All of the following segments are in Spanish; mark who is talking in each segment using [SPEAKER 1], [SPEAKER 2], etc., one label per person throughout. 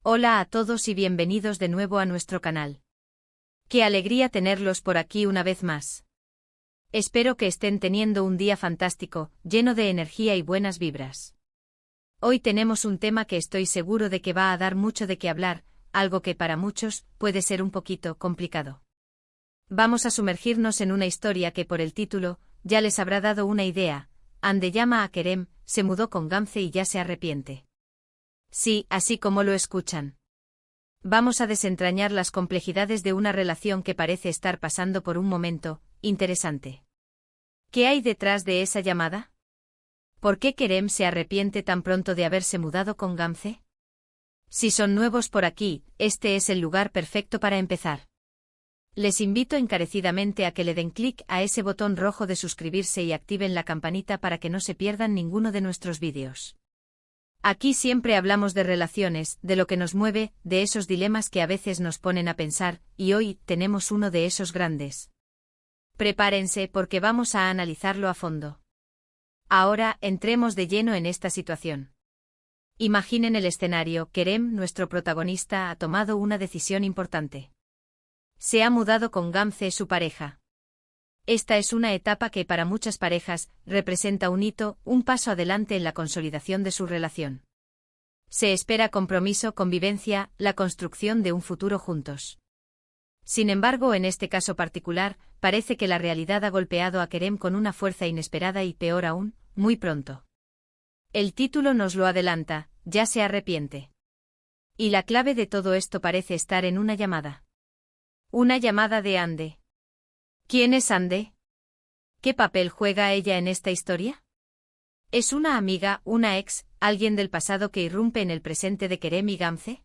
[SPEAKER 1] Hola a todos y bienvenidos de nuevo a nuestro canal. Qué alegría tenerlos por aquí una vez más. Espero que estén teniendo un día fantástico, lleno de energía y buenas vibras. Hoy tenemos un tema que estoy seguro de que va a dar mucho de qué hablar, algo que para muchos puede ser un poquito complicado. Vamos a sumergirnos en una historia que por el título ya les habrá dado una idea. Ande llama a Kerem, se mudó con Gamze y ya se arrepiente. Sí, así como lo escuchan. Vamos a desentrañar las complejidades de una relación que parece estar pasando por un momento interesante. ¿Qué hay detrás de esa llamada? ¿Por qué Kerem se arrepiente tan pronto de haberse mudado con Gamze? Si son nuevos por aquí, este es el lugar perfecto para empezar. Les invito encarecidamente a que le den clic a ese botón rojo de suscribirse y activen la campanita para que no se pierdan ninguno de nuestros vídeos. Aquí siempre hablamos de relaciones, de lo que nos mueve, de esos dilemas que a veces nos ponen a pensar, y hoy tenemos uno de esos grandes. Prepárense porque vamos a analizarlo a fondo. Ahora, entremos de lleno en esta situación. Imaginen el escenario. Kerem, nuestro protagonista, ha tomado una decisión importante. Se ha mudado con Gamze, su pareja. Esta es una etapa que para muchas parejas representa un hito, un paso adelante en la consolidación de su relación. Se espera compromiso, convivencia, la construcción de un futuro juntos. Sin embargo, en este caso particular, parece que la realidad ha golpeado a Kerem con una fuerza inesperada y, peor aún, muy pronto. El título nos lo adelanta, ya se arrepiente. Y la clave de todo esto parece estar en una llamada. Una llamada de Ande. ¿Quién es Ande? ¿Qué papel juega ella en esta historia? ¿Es una amiga, una ex, alguien del pasado que irrumpe en el presente de Kerem y Gamze?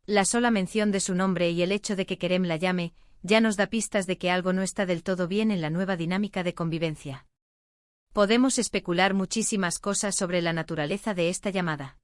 [SPEAKER 1] La sola mención de su nombre y el hecho de que Kerem la llame, ya nos da pistas de que algo no está del todo bien en la nueva dinámica de convivencia. Podemos especular muchísimas cosas sobre la naturaleza de esta llamada.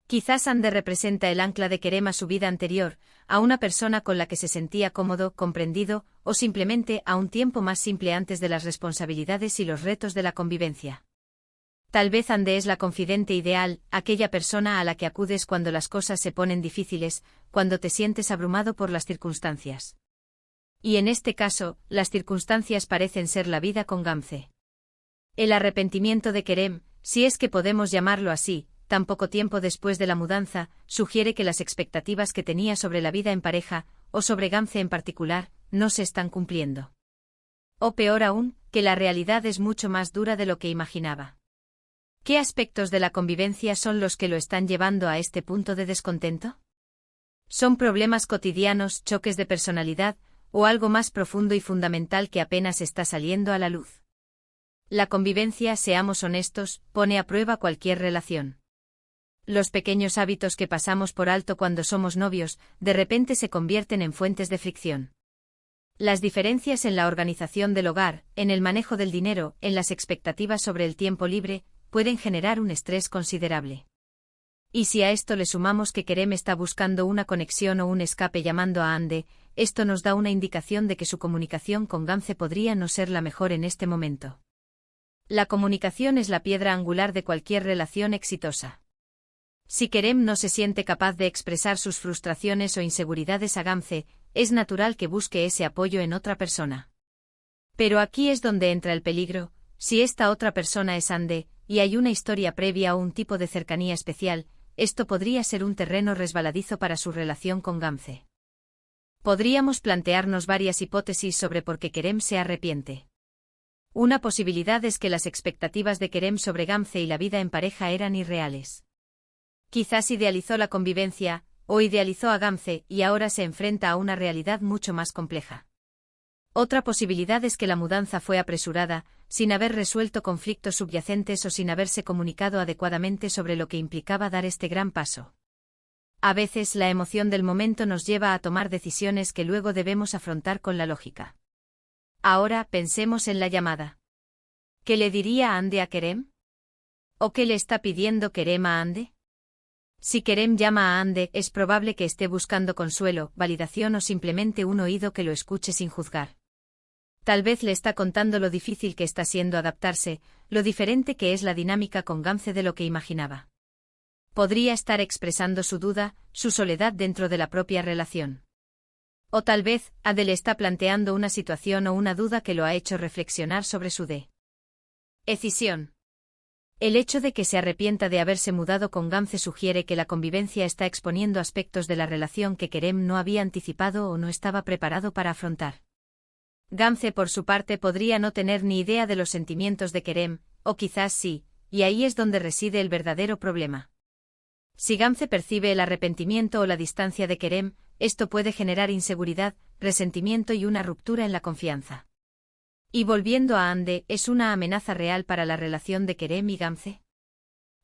[SPEAKER 1] Quizás Ande representa el ancla de Kerem a su vida anterior, a una persona con la que se sentía cómodo, comprendido, o simplemente a un tiempo más simple antes de las responsabilidades y los retos de la convivencia. Tal vez Ande es la confidente ideal, aquella persona a la que acudes cuando las cosas se ponen difíciles, cuando te sientes abrumado por las circunstancias. Y en este caso, las circunstancias parecen ser la vida con Gamze. El arrepentimiento de Kerem, si es que podemos llamarlo así, tan poco tiempo después de la mudanza, sugiere que las expectativas que tenía sobre la vida en pareja, o sobre Gamze en particular, no se están cumpliendo. O peor aún, que la realidad es mucho más dura de lo que imaginaba. ¿Qué aspectos de la convivencia son los que lo están llevando a este punto de descontento? ¿Son problemas cotidianos, choques de personalidad, o algo más profundo y fundamental que apenas está saliendo a la luz? La convivencia, seamos honestos, pone a prueba cualquier relación. Los pequeños hábitos que pasamos por alto cuando somos novios, de repente se convierten en fuentes de fricción. Las diferencias en la organización del hogar, en el manejo del dinero, en las expectativas sobre el tiempo libre, pueden generar un estrés considerable. Y si a esto le sumamos que Kerem está buscando una conexión o un escape llamando a Ande, esto nos da una indicación de que su comunicación con Gamze podría no ser la mejor en este momento. La comunicación es la piedra angular de cualquier relación exitosa. Si Kerem no se siente capaz de expresar sus frustraciones o inseguridades a Gamze, es natural que busque ese apoyo en otra persona. Pero aquí es donde entra el peligro. Si esta otra persona es Ande, y hay una historia previa o un tipo de cercanía especial, esto podría ser un terreno resbaladizo para su relación con Gamze. Podríamos plantearnos varias hipótesis sobre por qué Kerem se arrepiente. Una posibilidad es que las expectativas de Kerem sobre Gamze y la vida en pareja eran irreales. Quizás idealizó la convivencia, o idealizó a Gamze y ahora se enfrenta a una realidad mucho más compleja. Otra posibilidad es que la mudanza fue apresurada, sin haber resuelto conflictos subyacentes o sin haberse comunicado adecuadamente sobre lo que implicaba dar este gran paso. A veces la emoción del momento nos lleva a tomar decisiones que luego debemos afrontar con la lógica. Ahora pensemos en la llamada. ¿Qué le diría Ande a Kerem? ¿O qué le está pidiendo Kerem a Ande? Si Kerem llama a Ande, es probable que esté buscando consuelo, validación o simplemente un oído que lo escuche sin juzgar. Tal vez le está contando lo difícil que está siendo adaptarse, lo diferente que es la dinámica con Gamze de lo que imaginaba. podría estar expresando su duda, su soledad dentro de la propia relación. O tal vez, Ande le está planteando una situación o una duda que lo ha hecho reflexionar sobre su decisión. El hecho de que se arrepienta de haberse mudado con Gamze sugiere que la convivencia está exponiendo aspectos de la relación que Kerem no había anticipado o no estaba preparado para afrontar. Gamze por su parte podría no tener ni idea de los sentimientos de Kerem, o quizás sí, y ahí es donde reside el verdadero problema. Si Gamze percibe el arrepentimiento o la distancia de Kerem, esto puede generar inseguridad, resentimiento y una ruptura en la confianza. Y volviendo a Ande, ¿es una amenaza real para la relación de Kerem y Gamze?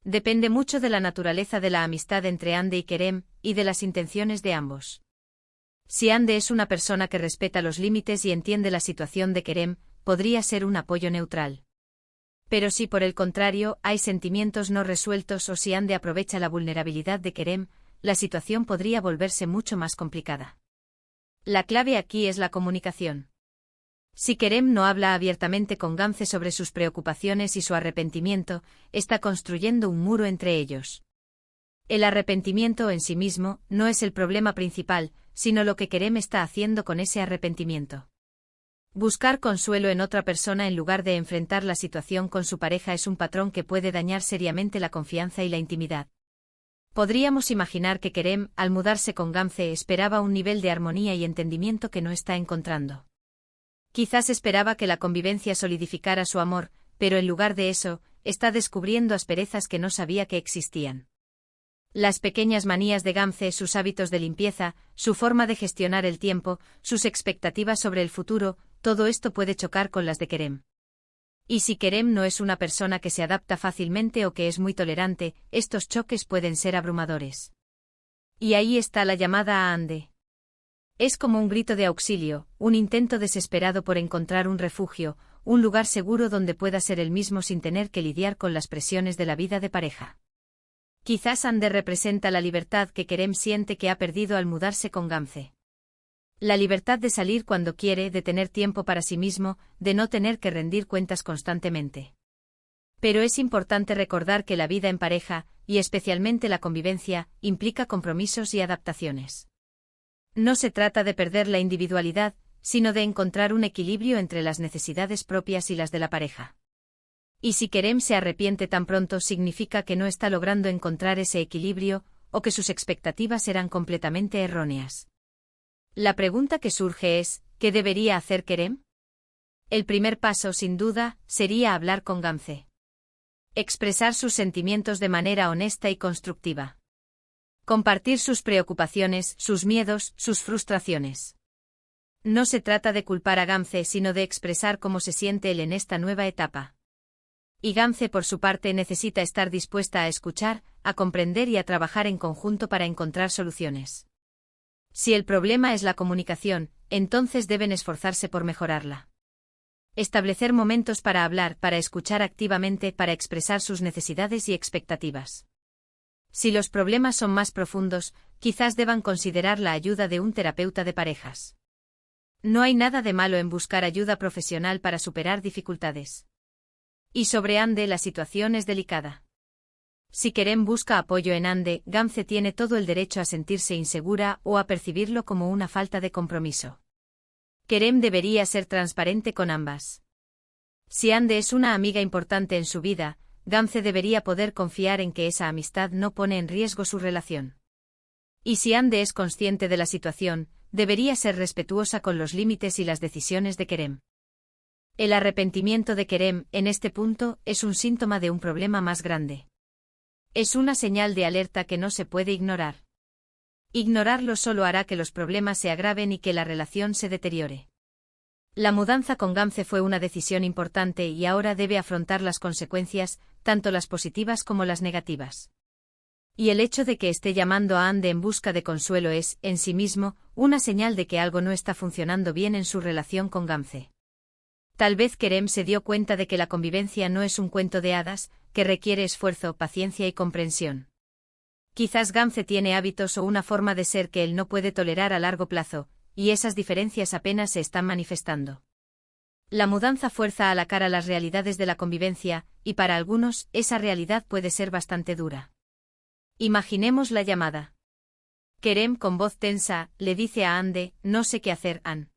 [SPEAKER 1] Depende mucho de la naturaleza de la amistad entre Ande y Kerem, y de las intenciones de ambos. Si Ande es una persona que respeta los límites y entiende la situación de Kerem, podría ser un apoyo neutral. Pero si por el contrario hay sentimientos no resueltos o si Ande aprovecha la vulnerabilidad de Kerem, la situación podría volverse mucho más complicada. La clave aquí es la comunicación. Si Kerem no habla abiertamente con Gamze sobre sus preocupaciones y su arrepentimiento, está construyendo un muro entre ellos. El arrepentimiento en sí mismo no es el problema principal, sino lo que Kerem está haciendo con ese arrepentimiento. Buscar consuelo en otra persona en lugar de enfrentar la situación con su pareja es un patrón que puede dañar seriamente la confianza y la intimidad. Podríamos imaginar que Kerem, al mudarse con Gamze, esperaba un nivel de armonía y entendimiento que no está encontrando. Quizás esperaba que la convivencia solidificara su amor, pero en lugar de eso, está descubriendo asperezas que no sabía que existían. Las pequeñas manías de Gamze, sus hábitos de limpieza, su forma de gestionar el tiempo, sus expectativas sobre el futuro, todo esto puede chocar con las de Kerem. Y si Kerem no es una persona que se adapta fácilmente o que es muy tolerante, estos choques pueden ser abrumadores. Y ahí está la llamada a Ande. Es como un grito de auxilio, un intento desesperado por encontrar un refugio, un lugar seguro donde pueda ser él mismo sin tener que lidiar con las presiones de la vida de pareja. Quizás Ande representa la libertad que Kerem siente que ha perdido al mudarse con Gamze. La libertad de salir cuando quiere, de tener tiempo para sí mismo, de no tener que rendir cuentas constantemente. Pero es importante recordar que la vida en pareja, y especialmente la convivencia, implica compromisos y adaptaciones. No se trata de perder la individualidad, sino de encontrar un equilibrio entre las necesidades propias y las de la pareja. Y si Kerem se arrepiente tan pronto significa que no está logrando encontrar ese equilibrio, o que sus expectativas eran completamente erróneas. La pregunta que surge es, ¿qué debería hacer Kerem? El primer paso, sin duda, sería hablar con Gamze. Expresar sus sentimientos de manera honesta y constructiva. Compartir sus preocupaciones, sus miedos, sus frustraciones. No se trata de culpar a Gamze, sino de expresar cómo se siente él en esta nueva etapa. Y Gamze por su parte necesita estar dispuesta a escuchar, a comprender y a trabajar en conjunto para encontrar soluciones. Si el problema es la comunicación, entonces deben esforzarse por mejorarla. Establecer momentos para hablar, para escuchar activamente, para expresar sus necesidades y expectativas. Si los problemas son más profundos, quizás deban considerar la ayuda de un terapeuta de parejas. No hay nada de malo en buscar ayuda profesional para superar dificultades. Y sobre Ande la situación es delicada. Si Kerem busca apoyo en Ande, Gamze tiene todo el derecho a sentirse insegura o a percibirlo como una falta de compromiso. Kerem debería ser transparente con ambas. Si Ande es una amiga importante en su vida, Gamze debería poder confiar en que esa amistad no pone en riesgo su relación. Y si Ande es consciente de la situación, debería ser respetuosa con los límites y las decisiones de Kerem. El arrepentimiento de Kerem, en este punto, es un síntoma de un problema más grande. Es una señal de alerta que no se puede ignorar. Ignorarlo solo hará que los problemas se agraven y que la relación se deteriore. La mudanza con Gamze fue una decisión importante y ahora debe afrontar las consecuencias, tanto las positivas como las negativas. Y el hecho de que esté llamando a Ande en busca de consuelo es, en sí mismo, una señal de que algo no está funcionando bien en su relación con Gamze. Tal vez Kerem se dio cuenta de que la convivencia no es un cuento de hadas, que requiere esfuerzo, paciencia y comprensión. Quizás Gamze tiene hábitos o una forma de ser que él no puede tolerar a largo plazo, y esas diferencias apenas se están manifestando. La mudanza fuerza a la cara las realidades de la convivencia, y para algunos, esa realidad puede ser bastante dura. Imaginemos la llamada. Kerem con voz tensa, le dice a Ande, no sé qué hacer, Ann.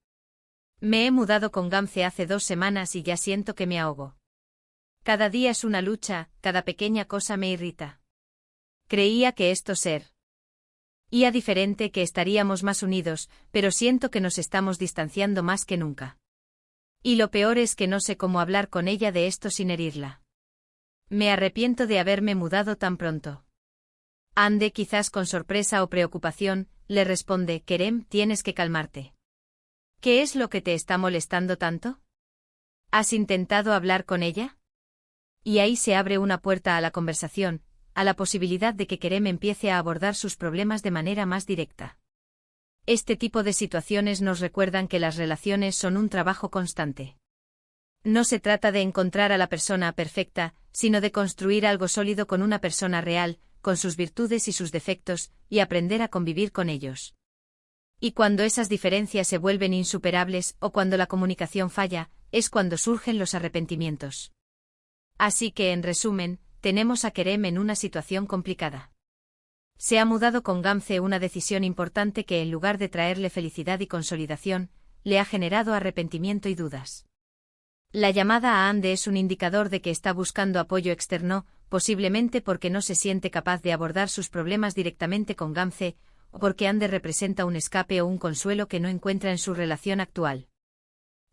[SPEAKER 1] Me he mudado con Gamze hace 2 semanas y ya siento que me ahogo. Cada día es una lucha, cada pequeña cosa me irrita. Creía que esto sería diferente, que estaríamos más unidos, pero siento que nos estamos distanciando más que nunca. Y lo peor es que no sé cómo hablar con ella de esto sin herirla. Me arrepiento de haberme mudado tan pronto. Ande, quizás con sorpresa o preocupación, le responde, Kerem, tienes que calmarte. ¿Qué es lo que te está molestando tanto? ¿Has intentado hablar con ella? Y ahí se abre una puerta a la conversación, a la posibilidad de que Kerem empiece a abordar sus problemas de manera más directa. Este tipo de situaciones nos recuerdan que las relaciones son un trabajo constante. No se trata de encontrar a la persona perfecta, sino de construir algo sólido con una persona real, con sus virtudes y sus defectos, y aprender a convivir con ellos. Y cuando esas diferencias se vuelven insuperables o cuando la comunicación falla, es cuando surgen los arrepentimientos. Así que, en resumen, tenemos a Kerem en una situación complicada. Se ha mudado con Gamze, una decisión importante que, en lugar de traerle felicidad y consolidación, le ha generado arrepentimiento y dudas. La llamada a Ande es un indicador de que está buscando apoyo externo, posiblemente porque no se siente capaz de abordar sus problemas directamente con Gamze, o porque Ande representa un escape o un consuelo que no encuentra en su relación actual.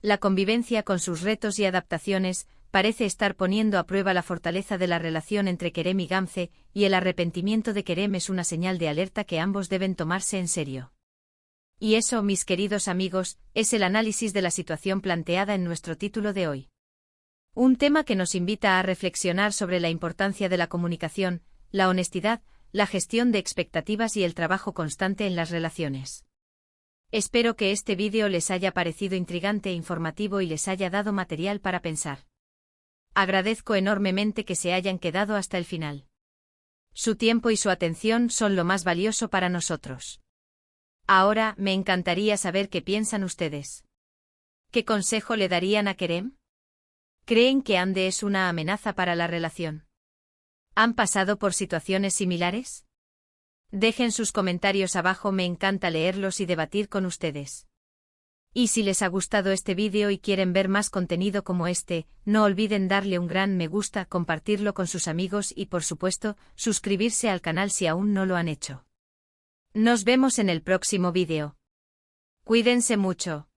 [SPEAKER 1] La convivencia con sus retos y adaptaciones parece estar poniendo a prueba la fortaleza de la relación entre Kerem y Gamze, y el arrepentimiento de Kerem es una señal de alerta que ambos deben tomarse en serio. Y eso, mis queridos amigos, es el análisis de la situación planteada en nuestro título de hoy. Un tema que nos invita a reflexionar sobre la importancia de la comunicación, la honestidad, la gestión de expectativas y el trabajo constante en las relaciones. Espero que este vídeo les haya parecido intrigante e informativo y les haya dado material para pensar. Agradezco enormemente que se hayan quedado hasta el final. Su tiempo y su atención son lo más valioso para nosotros. Ahora, me encantaría saber qué piensan ustedes. ¿Qué consejo le darían a Kerem? ¿Creen que Ande es una amenaza para la relación? ¿Han pasado por situaciones similares? Dejen sus comentarios abajo, me encanta leerlos y debatir con ustedes. Y si les ha gustado este vídeo y quieren ver más contenido como este, no olviden darle un gran me gusta, compartirlo con sus amigos y, por supuesto, suscribirse al canal si aún no lo han hecho. Nos vemos en el próximo vídeo. Cuídense mucho.